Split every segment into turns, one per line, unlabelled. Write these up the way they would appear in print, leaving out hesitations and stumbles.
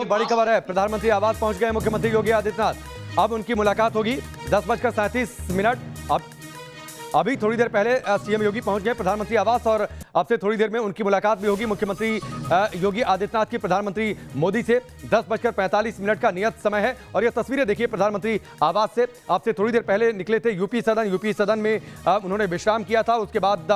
बड़ी खबर है, प्रधानमंत्री आवास पहुंच गए मुख्यमंत्री योगी आदित्यनाथ। अब उनकी मुलाकात होगी 10:37। अभी थोड़ी देर पहले सीएम योगी पहुंच गए प्रधानमंत्री आवास और अब से थोड़ी देर में उनकी मुलाकात भी होगी मुख्यमंत्री योगी आदित्यनाथ की प्रधानमंत्री मोदी से। 10:45 का नियत समय है और ये तस्वीरें देखिए प्रधानमंत्री आवास से। अब से थोड़ी देर पहले निकले थे यूपी सदन में उन्होंने विश्राम किया था। उसके बाद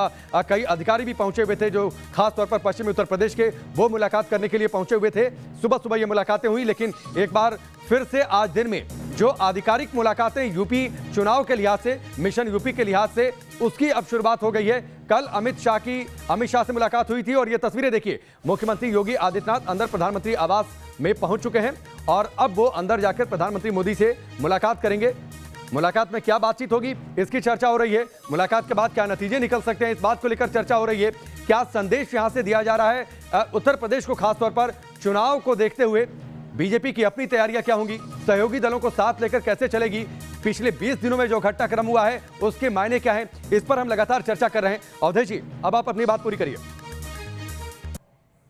कई अधिकारी भी पहुंचे हुए थे जो खासतौर पर पश्चिमी उत्तर प्रदेश के, वो मुलाकात करने के लिए पहुंचे हुए थे। सुबह सुबह ये मुलाकातें हुई, लेकिन एक बार फिर से आज दिन में जो आधिकारिक मुलाकातें यूपी चुनाव के लिहाज से, मिशन यूपी के लिहाज से, उसकी अब शुरुआत हो गई है। कल अमित शाह से मुलाकात हुई थी और ये तस्वीरें देखिए, मुख्यमंत्री योगी आदित्यनाथ अंदर प्रधानमंत्री आवास में पहुंच चुके हैं और अब वो अंदर जाकर प्रधानमंत्री मोदी से मुलाकात करेंगे। मुलाकात में क्या बातचीत होगी, इसकी चर्चा हो रही है। मुलाकात के बाद क्या नतीजे निकल सकते हैं, इस बात को लेकर चर्चा हो रही है। क्या संदेश यहां से दिया जा रहा है उत्तर प्रदेश को, खासतौर पर चुनाव को देखते हुए बीजेपी की अपनी तैयारियां क्या होंगी, सहयोगी दलों को साथ लेकर कैसे चलेगी, पिछले 20 दिनों में जो घटनाक्रम हुआ है उसके मायने क्या है, इस पर हम लगातार चर्चा कर रहे हैं। अवधेश जी, अब आप अपनी बात पूरी करिए।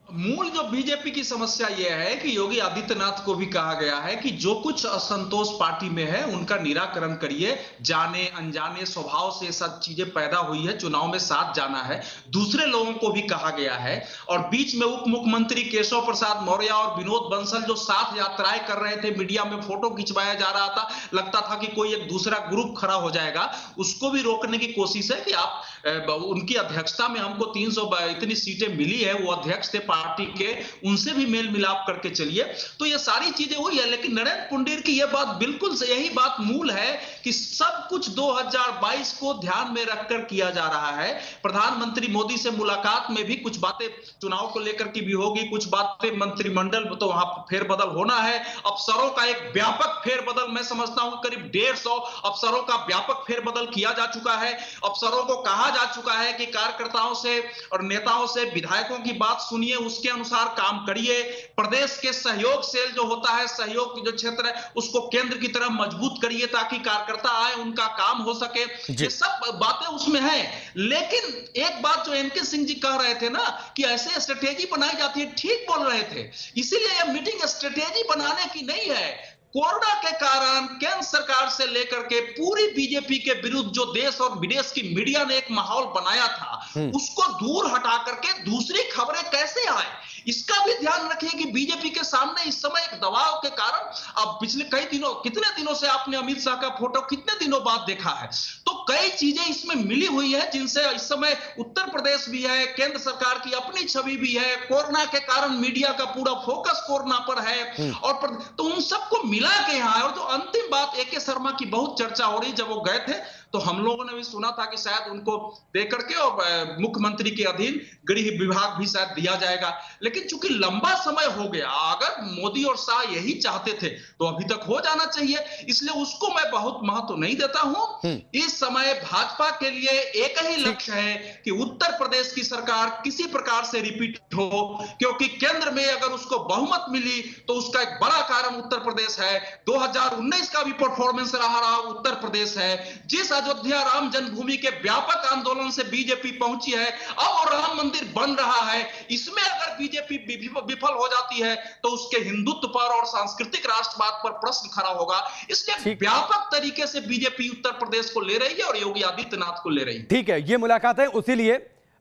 मूल जो बीजेपी की समस्या यह है कि योगी आदित्यनाथ को भी कहा गया है कि जो कुछ असंतोष पार्टी में है उनका निराकरण करिए। जाने अनजाने स्वभाव से सब चीजें पैदा हुई है, चुनाव में साथ जाना है। दूसरे लोगों को भी कहा गया है और बीच में उप मुख्यमंत्री केशव प्रसाद मौर्य और विनोद बंसल जो साथ यात्राएं कर रहे थे, मीडिया में फोटो खिंचवाया जा रहा था, लगता था कि कोई एक दूसरा ग्रुप खड़ा हो जाएगा, उसको भी रोकने की कोशिश है कि आप उनकी अध्यक्षता में हमको 300 इतनी सीटें मिली है, वो अध्यक्ष थे पार्टी के, उनसे भी मेल मिलाप करके चलिए। तो ये सारी चीजें हुई है, लेकिन नरेंद्र पुंडेर की यह बात बिल्कुल से यही बात मूल है कि सब कुछ 2022 को ध्यान में रखकर किया जा रहा है। प्रधानमंत्री मोदी से मुलाकात में भी कुछ बातें चुनाव को लेकर की भी होगी, कुछ बातें मंत्रिमंडल तो वहां फेरबदल होना है। अफसरों का एक व्यापक फेरबदल, मैं समझता हूं करीब 150 अफसरों का व्यापक फेरबदल किया जा चुका है। अफसरों को कहा जा चुका है कि कार्यकर्ताओं से और नेताओं से, विधायकों की बात सुनिए, उसके अनुसार काम करिए। प्रदेश के सहयोग सेल जो होता है, सहयोग जो क्षेत्र है, उसको केंद्र की तरफ मजबूत करिए ताकि कार्यकर्ता आए, उनका काम हो सके। ये सब बातें उसमें हैं। लेकिन एक बात जो एनके सिंह जी कह रहे थे ना कि ऐसे स्ट्रेटेजी बनाई जाती है, ठीक बोल रहे थे। इसीलिए यह मीटिंग स्ट्रेटेजी बनाने की नहीं है। कोरोना के कारण केंद्र सरकार से लेकर के पूरी बीजेपी के विरुद्ध जो देश और विदेश की मीडिया ने एक माहौल बनाया था, उसको दूर हटा करके दूसरी खबरें कैसे आए, इसका भी ध्यान रखिए कि बीजेपी के सामने इस समय एक दबाव के कारण, अब पिछले कितने दिनों से आपने अमित शाह का फोटो कितने दिनों बाद देखा है, तो कई चीजें इसमें मिली हुई है जिनसे इस समय उत्तर प्रदेश भी है, केंद्र सरकार की अपनी छवि भी है, कोरोना के कारण मीडिया का पूरा फोकस कोरोना पर है और तो उन सबको मिला के यहाँ। और जो अंतिम बात, एके शर्मा की बहुत चर्चा हो रही, जब वो गए थे तो हम लोगों ने भी सुना था कि शायद उनको देकर के और मुख्यमंत्री के अधीन गृह विभाग भी शायद दिया जाएगा। लेकिन चूंकि लंबा समय हो गया, अगर मोदी और शाह यही चाहते थे तो अभी तक हो जाना चाहिए, इसलिए उसको मैं बहुत महत्व नहीं देता हूं। इस समय भाजपा के लिए एक ही लक्ष्य है कि उत्तर प्रदेश की सरकार किसी प्रकार से रिपीट हो, क्योंकि केंद्र में अगर उसको बहुमत मिली तो उसका एक बड़ा कारण उत्तर प्रदेश है। 2019 का भी परफॉर्मेंस रहा उत्तर प्रदेश है। जिस अयोध्या राम जन्मभूमि के व्यापक आंदोलन से बीजेपी पहुंची है, अब वो राम मंदिर बन रहा है, इसमें अगर बीजेपी विफल हो जाती है तो उसके हिंदुत्व पर और सांस्कृतिक राष्ट्रवाद पर प्रश्न खड़ा होगा। इसलिए व्यापक तरीके से बीजेपी उत्तर प्रदेश को ले रही है और योगी आदित्यनाथ को ले रही है।
ठीक है, ये मुलाकात है, उसी लिए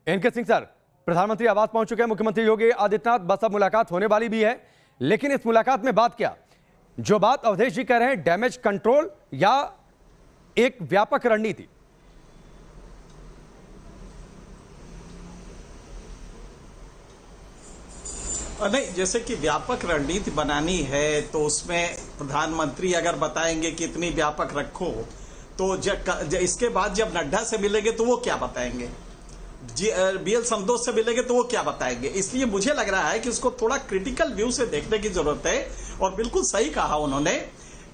एनके सिंह सर प्रधानमंत्री आवास पहुंच चुके हैं मुख्यमंत्री योगी आदित्यनाथ, बस अब मुलाकात होने वाली भी है। लेकिन इस मुलाकात में बात क्या, जो बात अवधेश जी कह रहे हैं, डैमेज कंट्रोल या एक व्यापक रणनीति?
नहीं, जैसे कि व्यापक रणनीति बनानी है तो उसमें प्रधानमंत्री अगर बताएंगे कि इतनी व्यापक रखो, तो इसके बाद जब नड्डा से मिलेंगे तो वो क्या बताएंगे, बीएल संतोष से मिलेंगे तो वो क्या बताएंगे। इसलिए मुझे लग रहा है कि उसको थोड़ा क्रिटिकल व्यू से देखने की जरूरत है। और बिल्कुल सही कहा उन्होंने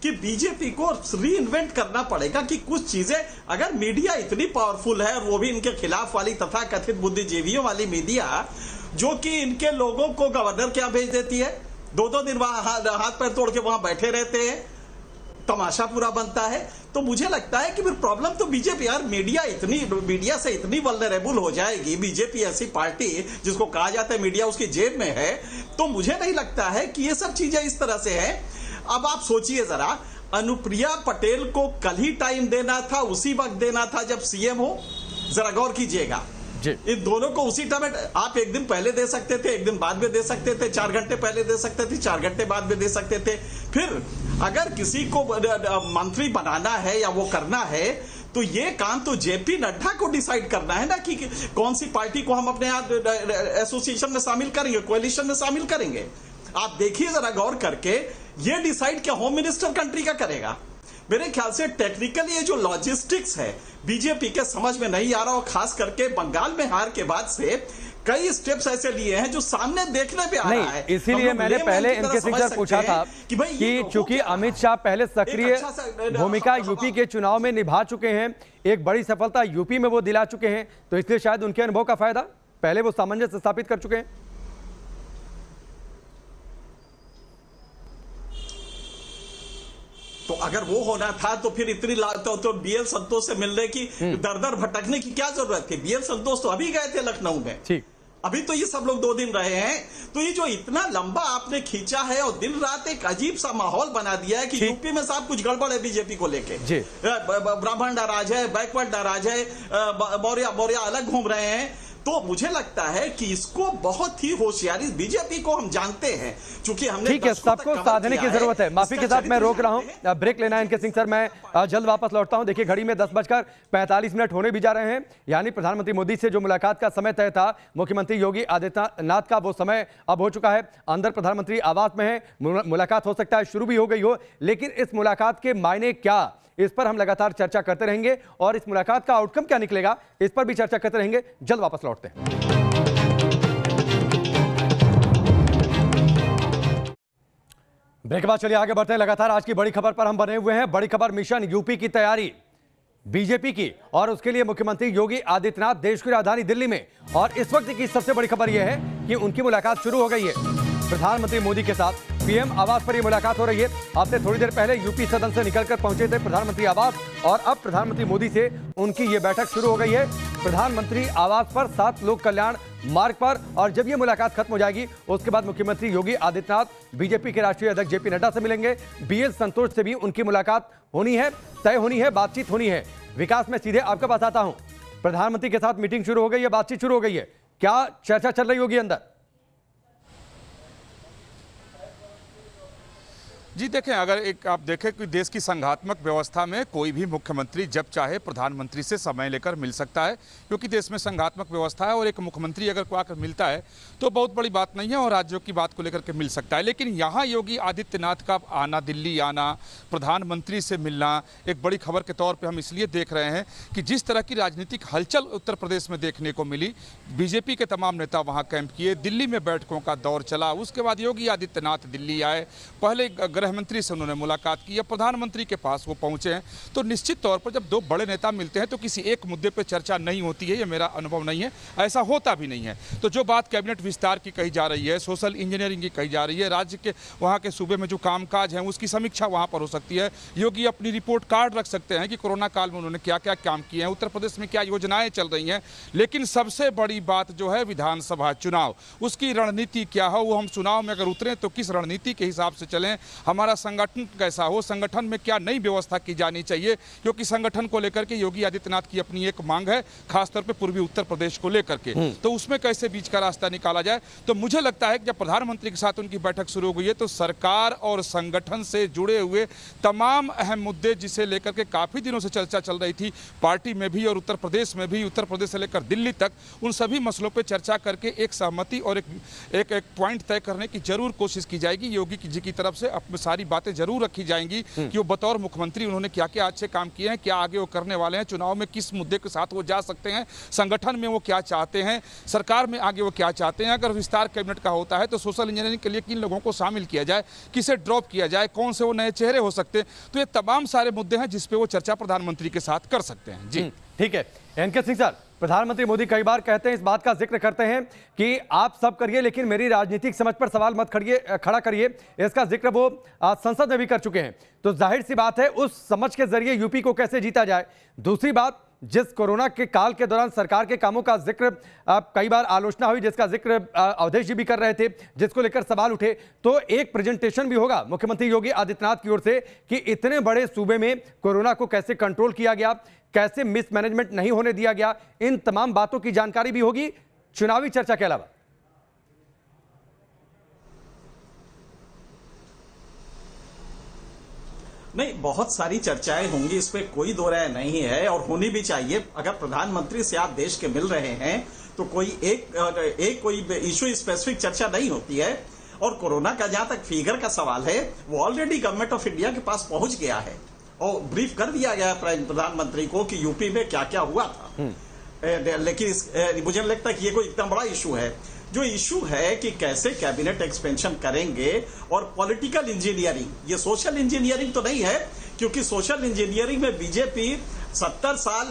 कि बीजेपी को रीइन्वेंट करना पड़ेगा कि कुछ चीजें, अगर मीडिया इतनी पावरफुल है और वो भी इनके खिलाफ वाली तथाकथित बुद्धिजीवियों वाली मीडिया, जो कि इनके लोगों को गवर्नर क्या भेज देती है, 2-2 दिन वहां हाथ पैर तोड़ के वहां बैठे रहते हैं, तमाशा पूरा बनता है। तो मुझे लगता है कि फिर प्रॉब्लम तो बीजेपी, यार मीडिया से इतनी वल्नरेबल हो जाएगी, बीजेपी ऐसी पार्टी जिसको कहा जाता है मीडिया उसकी जेब में है, तो मुझे नहीं लगता है कि ये सब चीजें इस तरह से है। अब आप सोचिए जरा, अनुप्रिया पटेल को कल ही टाइम देना था, उसी वक्त देना था जब सीएम हो, जरा गौर कीजिएगा। इन दोनों को उसी टाइम, आप एक दिन पहले दे सकते थे, एक दिन बाद में दे सकते थे, 4 घंटे पहले दे सकते थे, 4 घंटे बाद में दे सकते थे। फिर अगर किसी को मंत्री बनाना है या वो करना है तो ये काम तो जेपी नड्डा को डिसाइड करना है ना कि कौन सी पार्टी को हम अपने एसोसिएशन में शामिल करेंगे, कोalition में शामिल करेंगे। आप देखिए जरा गौर करके, ये डिसाइड क्या होम मिनिस्टर कंट्री का करेगा? मेरे ख्याल से टेक्निकली ये जो लॉजिस्टिक्स है बीजेपी के समझ में नहीं आ रहा, और खास करके बंगाल में हार के बाद से कई स्टेप्स ऐसे लिए हैं जो सामने देखने पे आ रहा है।
इसीलिए मैंने पहले इनके सिंह सर पूछा था कि चूंकि अमित शाह पहले सक्रिय भूमिका यूपी के चुनाव में निभा चुके हैं, एक बड़ी सफलता यूपी में वो दिला चुके हैं, तो इसलिए शायद उनके अनुभव का फायदा, पहले वो सामंजस्य स्थापित कर चुके हैं।
तो अगर वो होना था तो फिर इतनी तो बीएल संतोष से मिलने की दर भटकने की क्या जरूरत थी? बीएल संतोष तो अभी गए थे लखनऊ में, ठीक, अभी तो ये सब लोग 2 दिन रहे हैं। तो ये जो इतना लंबा आपने खींचा है और दिन रात एक अजीब सा माहौल बना दिया है कि यूपी में सब कुछ गड़बड़ है बीजेपी को लेके। ब्राह्मण नाराज है, बैकवर्ड नाराज है, मौर्य अलग घूम रहे हैं। तो मुझे लगता है कि इसको बहुत ही होशियारी, बीजेपी को हम जानते हैं, क्योंकि हमने
ठीक है, सबको साधने की जरूरत है। माफी के साथ मैं रोक रहा हूं, ब्रेक लेना है इनके सिंह सर, मैं जल्द वापस लौटता हूं। देखिए घड़ी में 10:45 होने भी जा रहे हैं, यानी प्रधानमंत्री मोदी से जो मुलाकात का समय तय था मुख्यमंत्री योगी आदित्यनाथ का, वो समय अब हो चुका है। अंदर प्रधानमंत्री आवास में है, मुलाकात हो सकता है शुरू भी हो गई हो, लेकिन इस मुलाकात के मायने क्या, इस पर हम लगातार चर्चा करते रहेंगे, और इस मुलाकात का आउटकम क्या निकलेगा इस पर भी चर्चा करते रहेंगे। जल्द वापस लौटते हैं। ब्रेक के बाद चलिए आगे बढ़ते हैं। लगातार आज की बड़ी खबर पर हम बने हुए हैं। बड़ी खबर, मिशन यूपी की तैयारी बीजेपी की, और उसके लिए मुख्यमंत्री योगी आदित्यनाथ देश की राजधानी दिल्ली में, और इस वक्त की सबसे बड़ी खबर यह है कि उनकी मुलाकात शुरू हो गई है प्रधानमंत्री मोदी के साथ। पीएम आवास पर यह मुलाकात हो रही है। अब से थोड़ी देर पहले यूपी सदन से निकलकर पहुंचे थे प्रधानमंत्री आवास, और अब प्रधानमंत्री मोदी से उनकी यह बैठक शुरू हो गई है प्रधानमंत्री आवास पर, 7 लोक कल्याण मार्ग पर। और जब यह मुलाकात खत्म हो जाएगी उसके बाद मुख्यमंत्री योगी आदित्यनाथ बीजेपी के राष्ट्रीय अध्यक्ष जेपी नड्डा से मिलेंगे। बीएल संतोष से भी उनकी मुलाकात होनी है, तय होनी है, बातचीत होनी है। विकास, में सीधे आपके पास आता हूं। प्रधानमंत्री के साथ मीटिंग शुरू हो गई है, बातचीत शुरू हो गई है, क्या चर्चा चल रही होगी अंदर?
जी देखें, अगर एक आप देखें कि देश की संघात्मक व्यवस्था में कोई भी मुख्यमंत्री जब चाहे प्रधानमंत्री से समय लेकर मिल सकता है, क्योंकि देश में संघात्मक व्यवस्था है, और एक मुख्यमंत्री अगर कोई आकर मिलता है तो बहुत बड़ी बात नहीं है, और राज्यों की बात को लेकर के मिल सकता है। लेकिन यहाँ योगी आदित्यनाथ का आना, दिल्ली आना, प्रधानमंत्री से मिलना एक बड़ी खबर के तौर पर हम इसलिए देख रहे हैं कि जिस तरह की राजनीतिक हलचल उत्तर प्रदेश में देखने को मिली, बीजेपी के तमाम नेता वहाँ कैंप किए, दिल्ली में बैठकों का दौर चला, उसके बाद योगी आदित्यनाथ दिल्ली आए, पहले गृह मंत्री से उन्होंने मुलाकात की, या प्रधानमंत्री के पास वो पहुंचे हैं। तो निश्चित तौर पर जब 2 बड़े नेता मिलते हैं तो किसी एक मुद्दे पर चर्चा नहीं होती है, ये मेरा अनुभव नहीं है, ऐसा होता भी नहीं है। तो जो बात कैबिनेट विस्तार की कही जा रही है, सोशल इंजीनियरिंग की कही जा रही है, राज्य के वहाँ के सूबे में जो कामकाज है उसकी समीक्षा वहाँ पर हो सकती है। योगी अपनी रिपोर्ट कार्ड रख सकते हैं कि कोरोना काल में उन्होंने क्या क्या काम किए हैं, उत्तर प्रदेश में क्या योजनाएं चल रही हैं। लेकिन सबसे बड़ी बात जो है विधानसभा चुनाव, उसकी रणनीति क्या हो, वो हम चुनाव में अगर उतरें तो किस रणनीति के हिसाब से चलें, हमारा संगठन कैसा हो, संगठन में क्या नई व्यवस्था की जानी चाहिए, क्योंकि संगठन को लेकर के योगी आदित्यनाथ की अपनी एक मांग है, खासतौर पे पूर्वी उत्तर प्रदेश को लेकर के। तो उसमें कैसे बीच का रास्ता निकाला जाए। तो मुझे लगता है कि जब प्रधानमंत्री के साथ उनकी बैठक शुरू हो गई है तो सरकार और संगठन से जुड़े हुए तमाम अहम मुद्दे, जिसे लेकर के काफी दिनों से चर्चा चल रही थी पार्टी में भी और उत्तर प्रदेश में भी, उत्तर प्रदेश से लेकर दिल्ली तक, उन सभी मसलों पर चर्चा करके एक सहमति और एक पॉइंट तय करने की जरूर कोशिश की जाएगी। योगी जी की तरफ से अब सारी बातें जरूर रखी जाएंगी कि वो बतौर मुख्यमंत्री उन्होंने क्या क्या अच्छे काम किए हैं, क्या आगे वो करने वाले हैं, चुनाव में किस मुद्दे के साथ वो जा सकते हैं, संगठन में वो क्या चाहते हैं, सरकार में आगे वो क्या चाहते हैं। अगर विस्तार कैबिनेट का होता है तो सोशल इंजीनियरिंग के लिए किन लोगों को शामिल किया जाए, किसे ड्रॉप किया जाए, कौन से वो नए चेहरे हो सकते हैं। तो ये तमाम सारे मुद्दे हैं जिस पे वो चर्चा प्रधानमंत्री के साथ कर सकते हैं। जी
ठीक है। एनके सिंह सर, प्रधानमंत्री मोदी कई बार कहते हैं, इस बात का जिक्र करते हैं कि आप सब करिए लेकिन मेरी राजनीतिक समझ पर सवाल मत खड़ा करिए। इसका जिक्र वो संसद में भी कर चुके हैं। तो जाहिर सी बात है उस समझ के जरिए यूपी को कैसे जीता जाए। दूसरी बात, जिस कोरोना के काल के दौरान सरकार के कामों का जिक्र कई बार आलोचना हुई, जिसका जिक्र अवधेश जी भी कर रहे थे, जिसको लेकर सवाल उठे, तो एक प्रेजेंटेशन भी होगा मुख्यमंत्री योगी आदित्यनाथ की ओर से कि इतने बड़े सूबे में कोरोना को कैसे कंट्रोल किया गया, कैसे मिसमैनेजमेंट नहीं होने दिया गया, इन तमाम बातों की जानकारी भी होगी चुनावी चर्चा के अलावा।
नहीं, बहुत सारी चर्चाएं होंगी, इसमें कोई दो राय नहीं है और होनी भी चाहिए। अगर प्रधानमंत्री से आप देश के मिल रहे हैं तो कोई एक कोई इशू स्पेसिफिक चर्चा नहीं होती है। और कोरोना का जहां तक फिगर का सवाल है, वो ऑलरेडी गवर्नमेंट ऑफ इंडिया के पास पहुंच गया है और ब्रीफ कर दिया गया प्रधानमंत्री को कि यूपी में क्या क्या हुआ था। लेकिन मुझे लगता है कि ये कोई इतना बड़ा इशू है। जो इशू है कि कैसे कैबिनेट एक्सपेंशन करेंगे और पॉलिटिकल इंजीनियरिंग, ये सोशल इंजीनियरिंग तो नहीं है, क्योंकि सोशल इंजीनियरिंग में बीजेपी 70 साल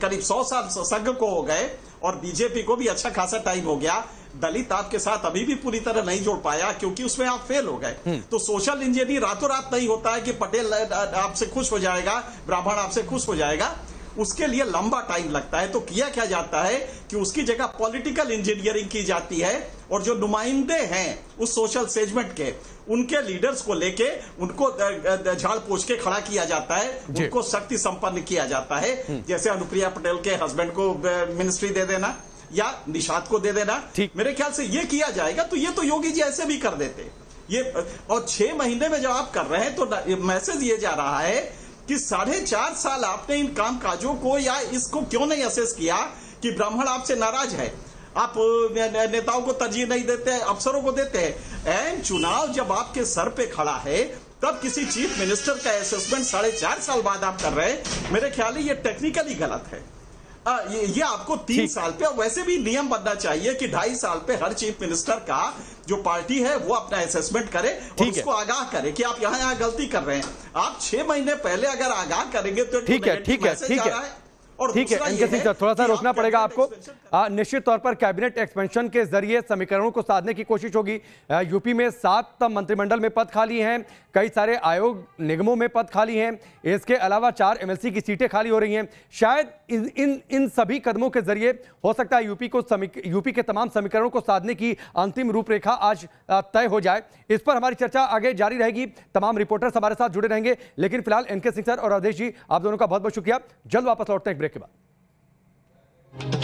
करीब 100 साल संघ को हो गए और बीजेपी को भी अच्छा खासा टाइम हो गया। दलित आपके साथ अभी भी पूरी तरह नहीं जोड़ पाया क्योंकि उसमें आप फेल हो गए। तो सोशल इंजीनियरिंग रातों रात नहीं होता है कि पटेल आपसे खुश हो जाएगा, ब्राह्मण आपसे खुश हो जाएगा, उसके लिए लंबा टाइम लगता है। तो किया क्या जाता है कि उसकी जगह पॉलिटिकल इंजीनियरिंग की जाती है और जो नुमाइंदे हैं उस सोशल सेगमेंट के, उनके लीडर्स को लेके उनको झाड़ पोछ के खड़ा किया जाता है, उनको शक्ति संपन्न किया जाता है। जैसे अनुप्रिया पटेल के हस्बैंड को मिनिस्ट्री दे देना या निषाद को दे देना, मेरे ख्याल से ये किया जाएगा। तो ये तो योगी जी ऐसे भी कर देते ये। और 6 महीने में जब आप कर रहे हैं तो मैसेज ये जा रहा है कि 4.5 साल आपने इन काम काजों को या इसको क्यों नहीं असेस किया कि ब्राह्मण आपसे नाराज है, आप नेताओं को तरजीह नहीं देते, अफसरों को देते हैं। एंड चुनाव जब आपके सर पे खड़ा है तब किसी चीफ मिनिस्टर का असेसमेंट 4.5 साल बाद आप कर रहे हैं, मेरे ख्याल है ये टेक्निकली गलत है। ये आपको 3 साल पे, वैसे भी नियम बनना चाहिए कि 2.5 साल पे हर चीफ मिनिस्टर का जो पार्टी है वो अपना असेसमेंट करे और उसको आगाह करे कि आप यहाँ गलती कर रहे हैं। आप 6 महीने पहले अगर आगाह करेंगे तो
ठीक है। इनके सिंह थोड़ा सा रोकना पड़ेगा आपको। निश्चित तौर पर कैबिनेट एक्सपेंशन के जरिए समीकरणों को साधने की कोशिश होगी। यूपी में 7 मंत्रिमंडल में पद खाली हैं, कई सारे आयोग निगमों में पद खाली हैं, इसके अलावा 4 एमएलसी की सीटें खाली हो रही हैं। शायद इन सभी कदमों के जरिए हो सकता है यूपी के तमाम समीकरणों को साधने की अंतिम रूपरेखा आज तय हो जाए। इस पर हमारी चर्चा आगे जारी रहेगी, तमाम रिपोर्टर्स हमारे साथ जुड़े रहेंगे। लेकिन फिलहाल एनके सिंह सर और अवधेश जी, आप दोनों का बहुत बहुत शुक्रिया। जल्द वापस लौटते हैं एक ब्रेक के बाद।